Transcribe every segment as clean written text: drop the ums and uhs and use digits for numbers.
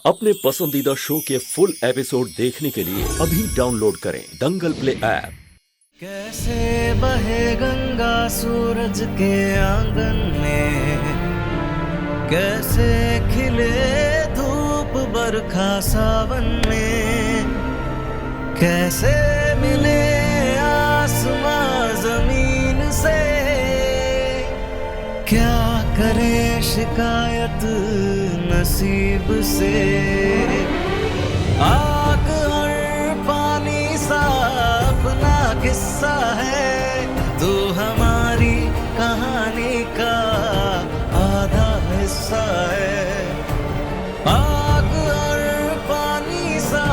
अपने पसंदीदा शो के फुल एपिसोड देखने के लिए अभी डाउनलोड करें दंगल प्ले ऐप। कैसे बहे गंगा सूरज के आंगन में, कैसे खिले धूप बरखा सावन में, कैसे मिले आसमां जमीन से, क्या करे शिकायत नसीब से। आग और पानी सा अपना किस्सा है, तू हमारी कहानी का आधा हिस्सा है। आग और पानी सा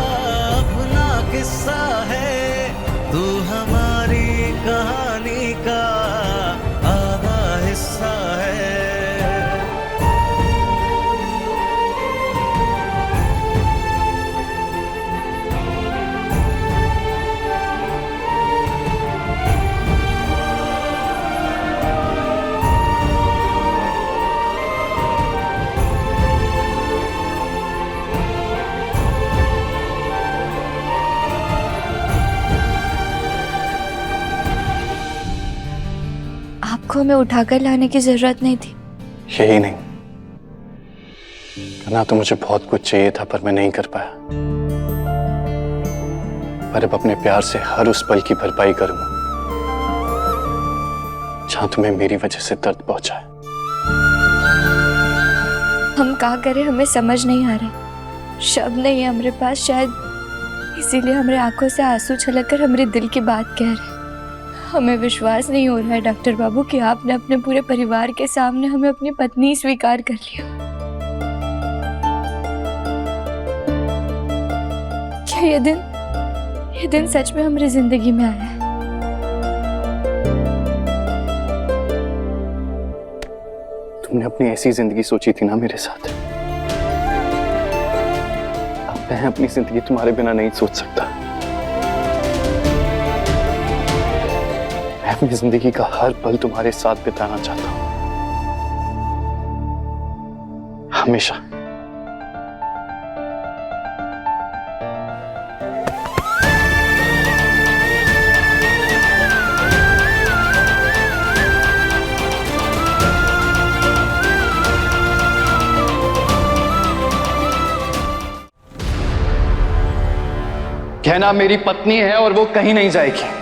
अपना किस्सा है, तू हमारी कहानी का आधा हिस्सा है। आपको हमें उठाकर लाने की जरूरत नहीं थी। यही नहीं, करना तो मुझे बहुत कुछ चाहिए था पर मैं नहीं कर पाया। पर अब अपने प्यार से हर उस पल की भरपाई करूंगा जहां तुम्हें मेरी वजह से दर्द पहुंचा है। हम क्या करें, हमें समझ नहीं आ रहा। शब्द नहीं है हमारे पास, शायद इसीलिए हमारे आंखों से आंसू छलककर हमारे दिल की बात कह रहे हैं। हमें विश्वास नहीं हो रहा है डॉक्टर बाबू कि आपने अपने पूरे परिवार के सामने हमें अपनी पत्नी स्वीकार कर लिया। क्या ये दिन सच में हमारी जिंदगी में आया है? तुमने अपनी ऐसी जिंदगी सोची थी ना मेरे साथ। अब मैं अपनी जिंदगी तुम्हारे बिना नहीं सोच सकता। मैं अपनी जिंदगी का हर पल तुम्हारे साथ बिताना चाहता हूं, हमेशा। कहना मेरी पत्नी है और वो कहीं नहीं जाएगी।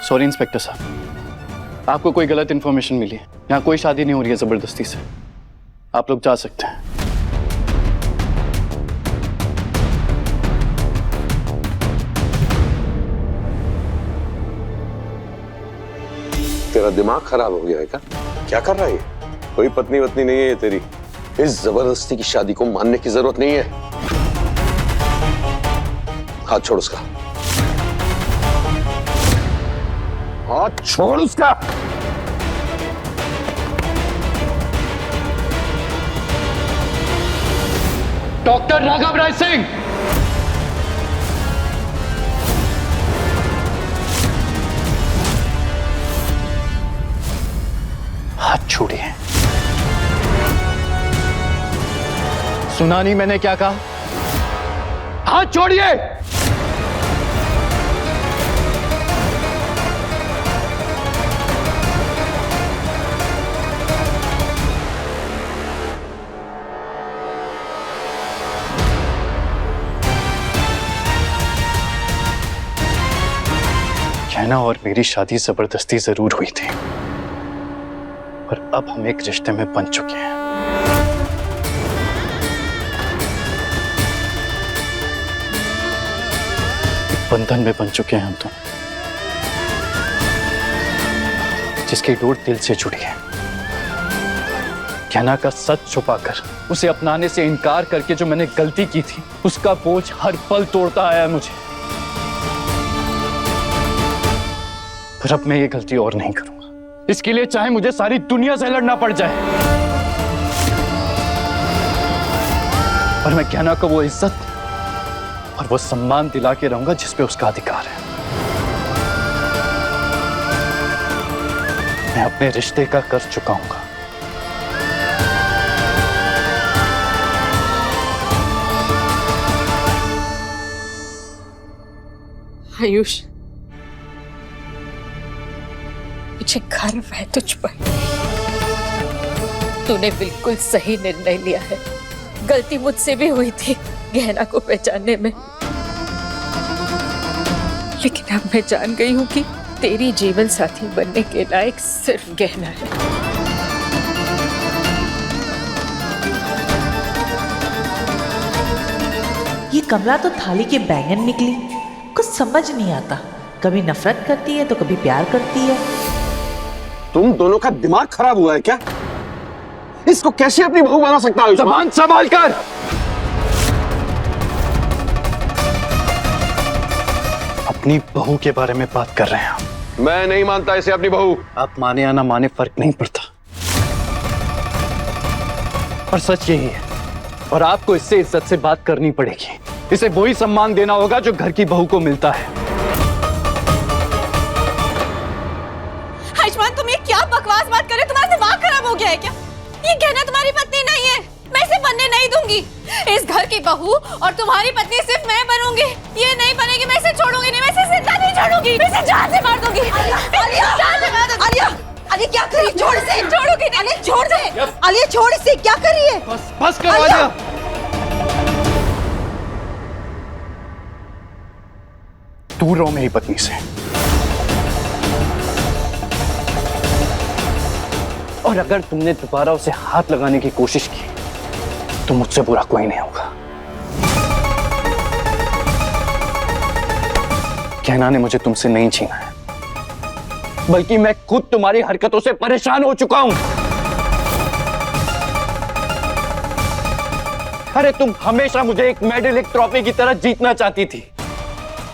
सॉरी इंस्पेक्टर साहब, आपको कोई गलत इंफॉर्मेशन मिली है। यहाँ कोई शादी नहीं हो रही है जबरदस्ती से। आप लोग जा सकते हैं। तेरा दिमाग खराब हो गया है क्या? क्या कर रहा है ये? कोई पत्नी वत्नी नहीं है ये तेरी। इस जबरदस्ती की शादी को मानने की जरूरत नहीं है। हाथ छोड़ उसका, हाथ छोड़ उसका। डॉक्टर राघव राय सिंह, हाथ छोड़िए। सुना नहीं मैंने क्या कहा? हाथ छोड़िए। कहना और मेरी शादी जबरदस्ती जरूर हुई थी, पर अब हम एक रिश्ते में बन चुके हैं। एक बंधन में बन चुके हैं हम तो, जिसकी डोर दिल से जुड़ी है। कहना का सच छुपाकर, उसे अपनाने से इनकार करके जो मैंने गलती की थी, उसका बोझ हर पल तोड़ता आया मुझे। पर अब मैं ये गलती और नहीं करूंगा। इसके लिए चाहे मुझे सारी दुनिया से लड़ना पड़ जाए, पर मैं कहना को वो इज्जत और वो सम्मान दिला के रहूंगा जिस पे उसका अधिकार है। मैं अपने रिश्ते का कर चुकाऊंगा। आयुष, मुझे गर्व है तुझ पर। तूने बिल्कुल सही निर्णय लिया है। गलती मुझसे भी हुई थी गहना को पहचानने में, लेकिन अब मैं जान गई हूं कि तेरी जीवन साथी बनने के लायक सिर्फ गहना है। ये कमला तो थाली के बैंगन निकली। कुछ समझ नहीं आता, कभी नफरत करती है तो कभी प्यार करती है। तुम दोनों का दिमाग खराब हुआ है क्या? इसको कैसे अपनी बहू बना सकता है? जबान संभाल कर। अपनी बहू के बारे में बात कर रहे हैं आप। मैं नहीं मानता इसे अपनी बहू। आप माने या ना माने फर्क नहीं पड़ता, और सच यही है। और आपको इससे इज्जत से बात करनी पड़ेगी। इसे वही सम्मान देना होगा जो घर की बहू को मिलता है। आयुष्मान, तुम ये क्या बकवास बात कर रहे हो? तुम्हारा दिमाग खराब हो गया है क्या? ये गहना तुम्हारी पत्नी नहीं है, मैं इसे बनने नहीं दूंगी। इस घर की बहू और तुम्हारी पत्नी सिर्फ मैं बनूंगी। ये नहीं बनेगी, मैं इसे छोड़ूंगी नहीं, मैं इसे जिंदा नहीं छोड़ूंगी, मैं इसे जान से मार दूंगी। आलिया, आलिया क्या कर रही है? छोड़ इसे। छोड़ूंगी नहीं। आलिया छोड़ दे। आलिया छोड़ इसे, क्या कर रही है? बस करो आलिया। दूर रहो मेरी पत्नी से। और अगर तुमने दोबारा उसे हाथ लगाने की कोशिश की तो मुझसे बुरा कोई नहीं होगा। कहना ने मुझे तुमसे नहीं छीना है, बल्कि मैं खुद तुम्हारी हरकतों से परेशान हो चुका हूं। अरे तुम हमेशा मुझे एक मेडल, एक ट्रॉफी की तरह जीतना चाहती थी।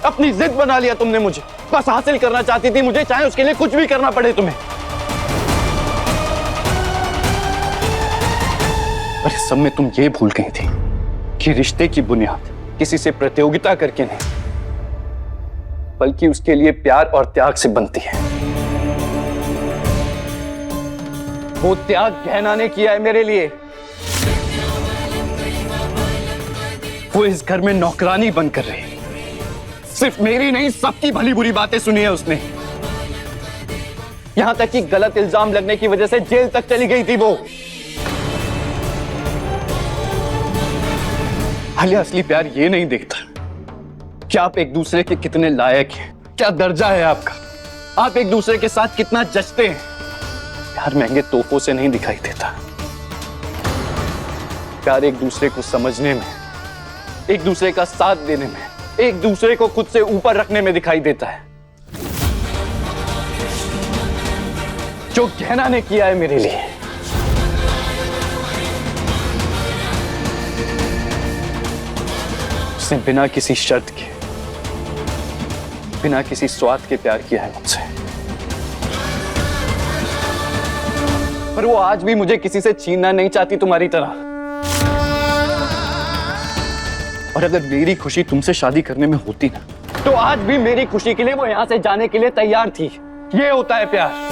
अपनी जिद बना लिया तुमने मुझे, बस हासिल करना चाहती थी मुझे, चाहे उसके लिए कुछ भी करना पड़े तुम्हें। अरे सब में तुम ये भूल गई थी कि रिश्ते की बुनियाद किसी से प्रतियोगिता करके नहीं, बल्कि उसके लिए प्यार और त्याग से बनती है। वो त्याग गहना ने किया है मेरे लिए। वो इस घर में नौकरानी बनकर रही, सिर्फ मेरी नहीं सबकी भली बुरी बातें सुनी है उसने। यहां तक कि गलत इल्जाम लगने की वजह से जेल तक चली गई थी वो। आलिया, असली प्यार ये नहीं देखता कि आप एक दूसरे के कितने लायक हैं, क्या दर्जा है आपका, आप एक दूसरे के साथ कितना जचते हैं। प्यार महंगे तोहफों से नहीं दिखाई देता। प्यार एक दूसरे को समझने में, एक दूसरे का साथ देने में, एक दूसरे को खुद से ऊपर रखने में दिखाई देता है। जो गहना ने किया है मेरे लिए, उसने बिना किसी शर्त के, बिना किसी स्वार्थ के प्यार किया है मुझसे। पर वो आज भी मुझे किसी से छीनना नहीं चाहती तुम्हारी तरह। और अगर मेरी खुशी तुमसे शादी करने में होती ना, तो आज भी मेरी खुशी के लिए वो यहां से जाने के लिए तैयार थी। ये होता है प्यार।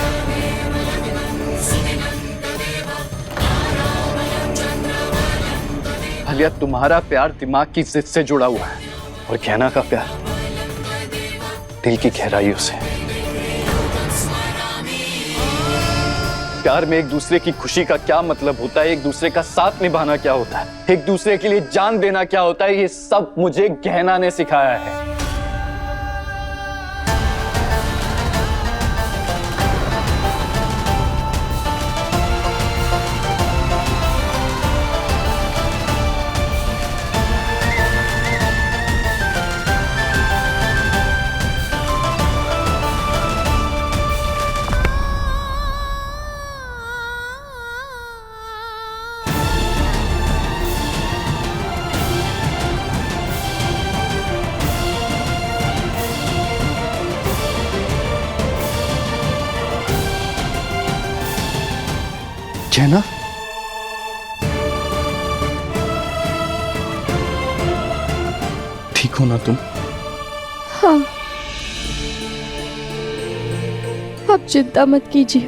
आलिया, तुम्हारा प्यार दिमाग की जिद से जुड़ा हुआ है, और गहना का प्यार दिल की गहराइयों से। प्यार में एक दूसरे की खुशी का क्या मतलब होता है, एक दूसरे का साथ निभाना क्या होता है, एक दूसरे के लिए जान देना क्या होता है, ये सब मुझे गहना ने सिखाया है। गहना, ठीक हो ना तुम? हाँ, आप चिंता मत कीजिए,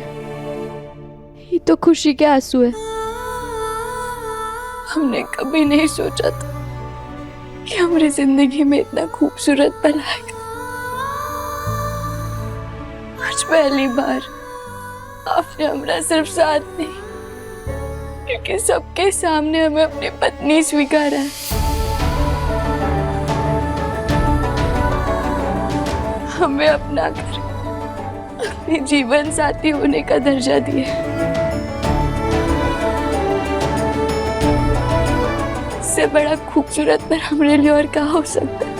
तो खुशी के आंसू है। हमने कभी नहीं सोचा था कि हमारी जिंदगी में इतना खूबसूरत पल आएगा। आज पहली बार आपने हमारा सिर्फ साथ नहीं, क्योंकि सबके सामने हमें अपनी पत्नी स्वीकारा है। हमें अपना कर अपने जीवन साथी होने का दर्जा दिया। इससे बड़ा खूबसूरत पर हमारे लिए और क्या हो सकता है।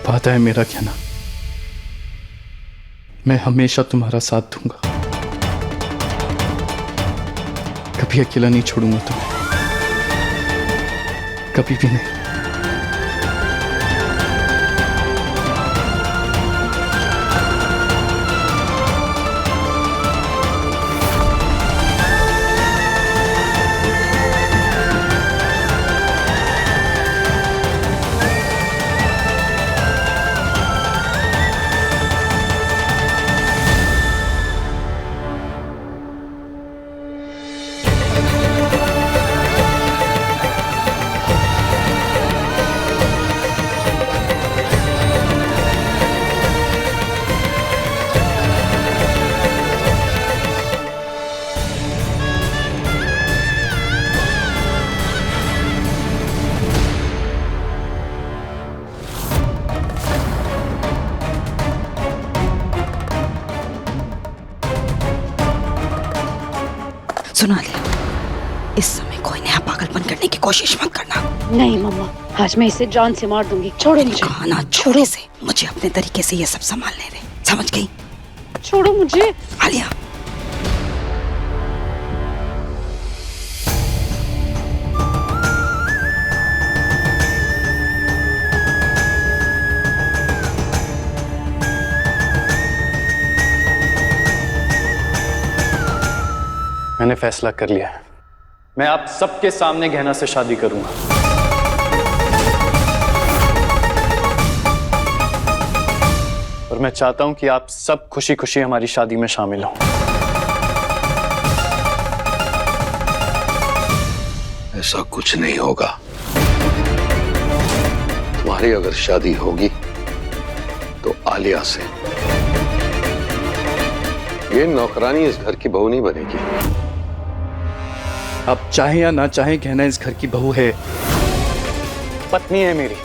वादा है मेरा कहना, मैं हमेशा तुम्हारा साथ दूंगा, कभी अकेला नहीं छोड़ूंगा तुम्हें, कभी भी नहीं। सुना लिया, इस समय कोई नया पागलपन करने की कोशिश मत करना। नहीं मम्मा, आज मैं इसे जान से मार दूंगी। छोड़ो मुझे। कहा ना छोड़ो से, मुझे अपने तरीके से ये सब संभालने दे, समझ गई? छोड़ो मुझे। आलिया, मैंने फैसला कर लिया है, मैं आप सबके सामने गहना से शादी करूंगा। और मैं चाहता हूं कि आप सब खुशी खुशी हमारी शादी में शामिल हों। ऐसा कुछ नहीं होगा। तुम्हारी अगर शादी होगी तो आलिया से। ये नौकरानी इस घर की बहू नहीं बनेगी। आप चाहें या ना चाहें, गहना इस घर की बहू है, पत्नी है मेरी।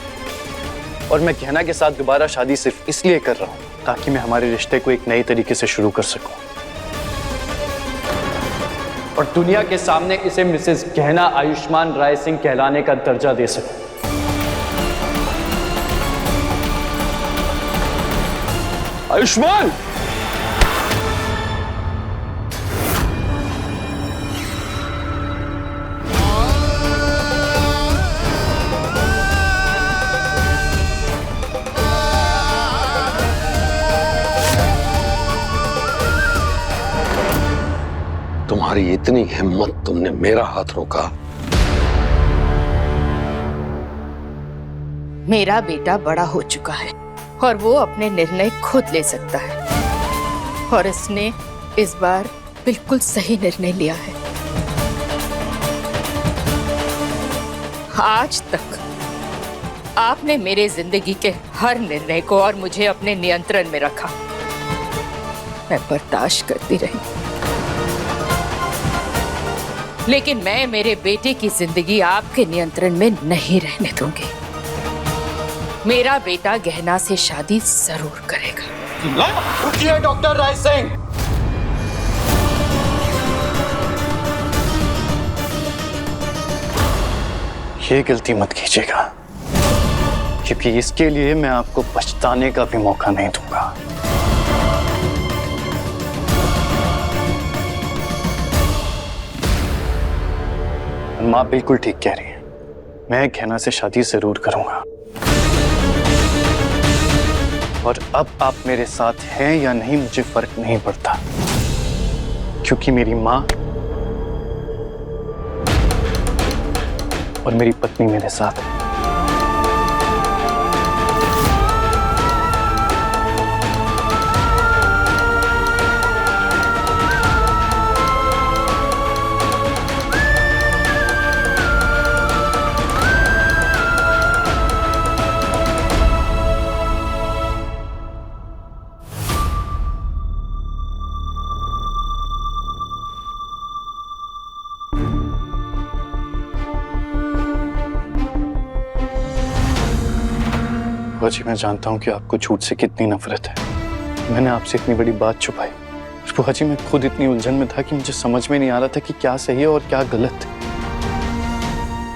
और मैं गहना के साथ दोबारा शादी सिर्फ इसलिए कर रहा हूं ताकि मैं हमारे रिश्ते को एक नए तरीके से शुरू कर सकूं और दुनिया के सामने इसे मिसेस गहना आयुष्मान राय सिंह कहलाने का दर्जा दे सकूं। आयुष्मान! तुम्हारी इतनी हिम्मत, तुमने मेरा हाथ रोका। मेरा बेटा बड़ा हो चुका है और वो अपने निर्णय खुद ले सकता है, और इसने इस बार बिल्कुल सही निर्णय लिया है। आज तक आपने मेरे जिंदगी के हर निर्णय को और मुझे अपने नियंत्रण में रखा। मैं बर्दाश्त करती रही, लेकिन मैं मेरे बेटे की जिंदगी आपके नियंत्रण में नहीं रहने दूंगी। मेरा बेटा गहना से शादी जरूर करेगा। उठिए डॉक्टर राय सिंह। ये गलती मत कीजिएगा, क्योंकि इसके लिए मैं आपको पछताने का भी मौका नहीं दूंगा। माँ बिल्कुल ठीक कह रही है, मैं गहना से शादी जरूर करूंगा। और अब आप मेरे साथ हैं या नहीं मुझे फर्क नहीं पड़ता, क्योंकि मेरी माँ और मेरी पत्नी मेरे साथ है। बुआ जी, मैं जानता हूँ कि आपको झूठ से कितनी नफरत है। मैंने आपसे इतनी बड़ी बात छुपाई। बुआ जी, मैं खुद इतनी उलझन में था कि मुझे समझ में नहीं आ रहा था कि क्या सही है और क्या गलत।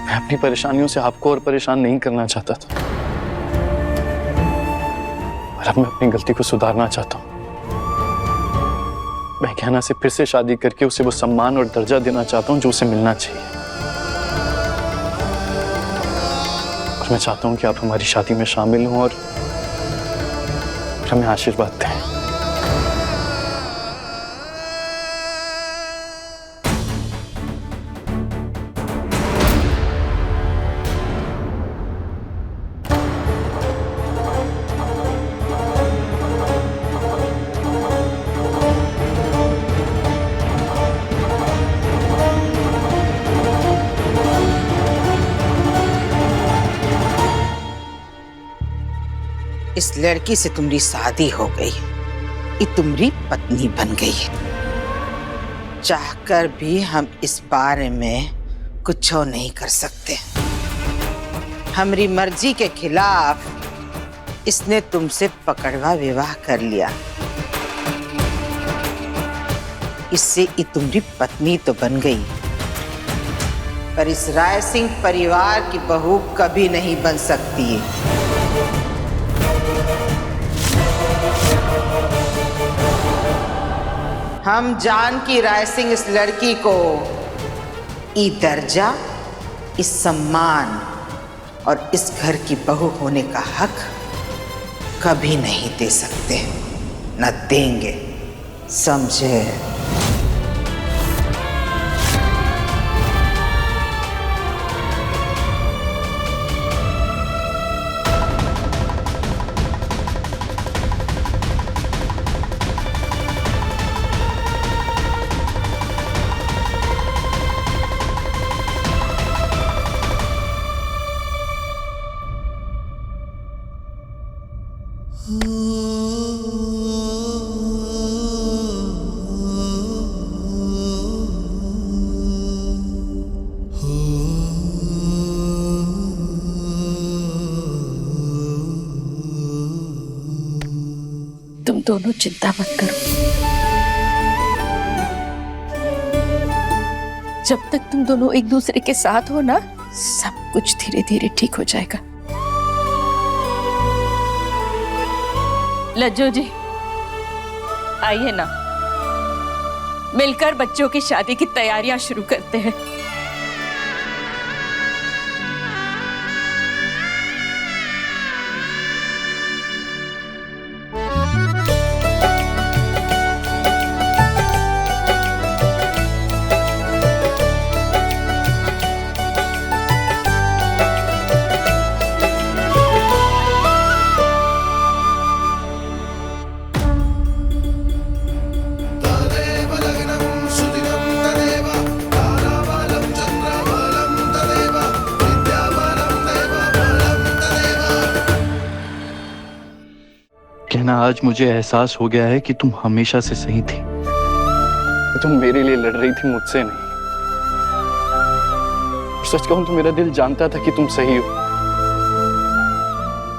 मैं अपनी परेशानियों से आपको और परेशान नहीं करना चाहता था, और अब मैं अपनी गलती को सुधारना चाहता हूँ। मैं कहना से फिर से शादी करके उसे वो सम्मान और दर्जा देना चाहता हूँ जो उसे मिलना चाहिए। और मैं चाहता हूँ कि आप हमारी शादी में शामिल हों और हमें आशीर्वाद दें। इस लड़की से तुम्हारी शादी हो गई, ये तुम्हारी पत्नी बन गई। चाहकर भी हम इस बारे में कुछ नहीं कर सकते। हमारी मर्जी के खिलाफ इसने तुमसे पकड़वा विवाह कर लिया। इससे ये तुम्हारी पत्नी तो बन गई, पर इस राय सिंह परिवार की बहू कभी नहीं बन सकती है। हम जानकी राय सिंह इस लड़की को ई दर्जा, इस सम्मान और इस घर की बहू होने का हक कभी नहीं दे सकते, न देंगे, समझे? तुम दोनों चिंता मत करो। जब तक तुम दोनों एक दूसरे के साथ हो ना, सब कुछ धीरे धीरे ठीक हो जाएगा। लज्जो जी, आइए ना, मिलकर बच्चों की शादी की तैयारियां शुरू करते हैं। कहना, आज मुझे एहसास हो गया है कि तुम हमेशा से सही थी। तुम मेरे लिए लड़ रही थी, मुझसे नहीं। सच कहूं तो मेरा दिल जानता था कि तुम सही हो,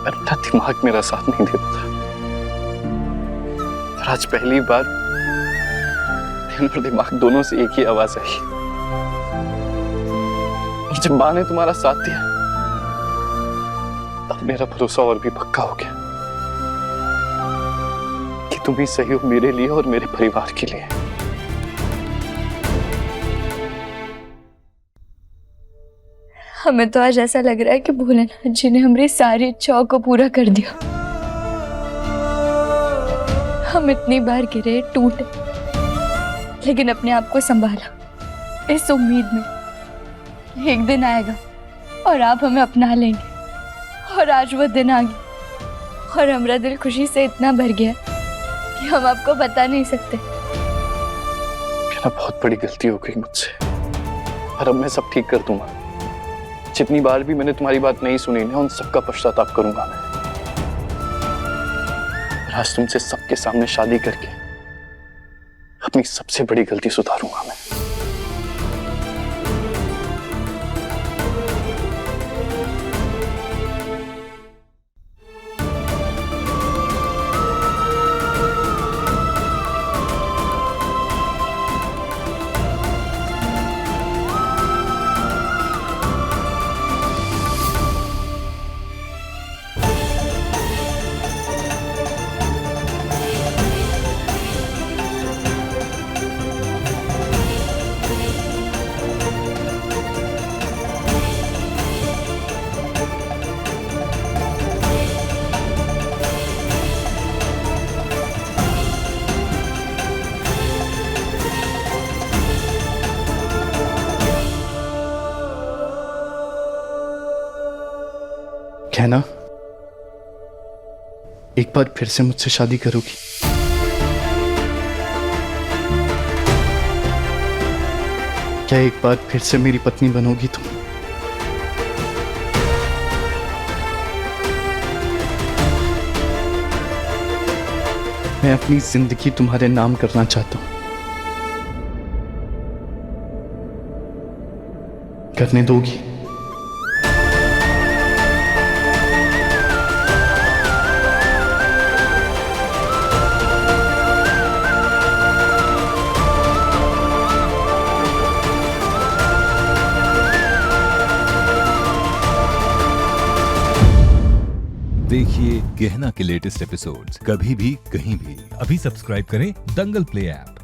पर मेरा दिमाग मेरा साथ नहीं देता था। और आज पहली बार दिल और दिमाग दोनों से एक ही आवाज आई। और जब माँ ने तुम्हारा साथ दिया, तब मेरा भरोसा और भी पक्का हो गया कि तुम ही सही हो मेरे लिए और मेरे परिवार के लिए। हमें तो आज ऐसा लग रहा है कि भोलेनाथ जी ने हमारी सारी इच्छाओं को पूरा कर दिया। हम इतनी बार गिरे, टूटे, लेकिन अपने आप को संभाला, इस उम्मीद में एक दिन आएगा और आप हमें अपना लेंगे। और आज वो दिन आ गया और हमारा दिल खुशी से इतना भर गया कि हम आपको बता नहीं सकते। मेरा बहुत बड़ी गलती हो गई मुझसे, पर अब मैं सब ठीक कर दूंगा। जितनी बार भी मैंने तुम्हारी बात नहीं सुनी ना, उन सबका पश्चाताप करूंगा मैं। आज तुमसे सबके सामने शादी करके अपनी सबसे बड़ी गलती सुधारूंगा मैं। कहना, एक बार फिर से मुझसे शादी करोगी? क्या एक बार फिर से मेरी पत्नी बनोगी तुम? मैं अपनी जिंदगी तुम्हारे नाम करना चाहता हूं। करने दोगी? देखिए गहना के लेटेस्ट एपिसोड्स कभी भी कहीं भी। अभी सब्सक्राइब करें दंगल प्ले ऐप।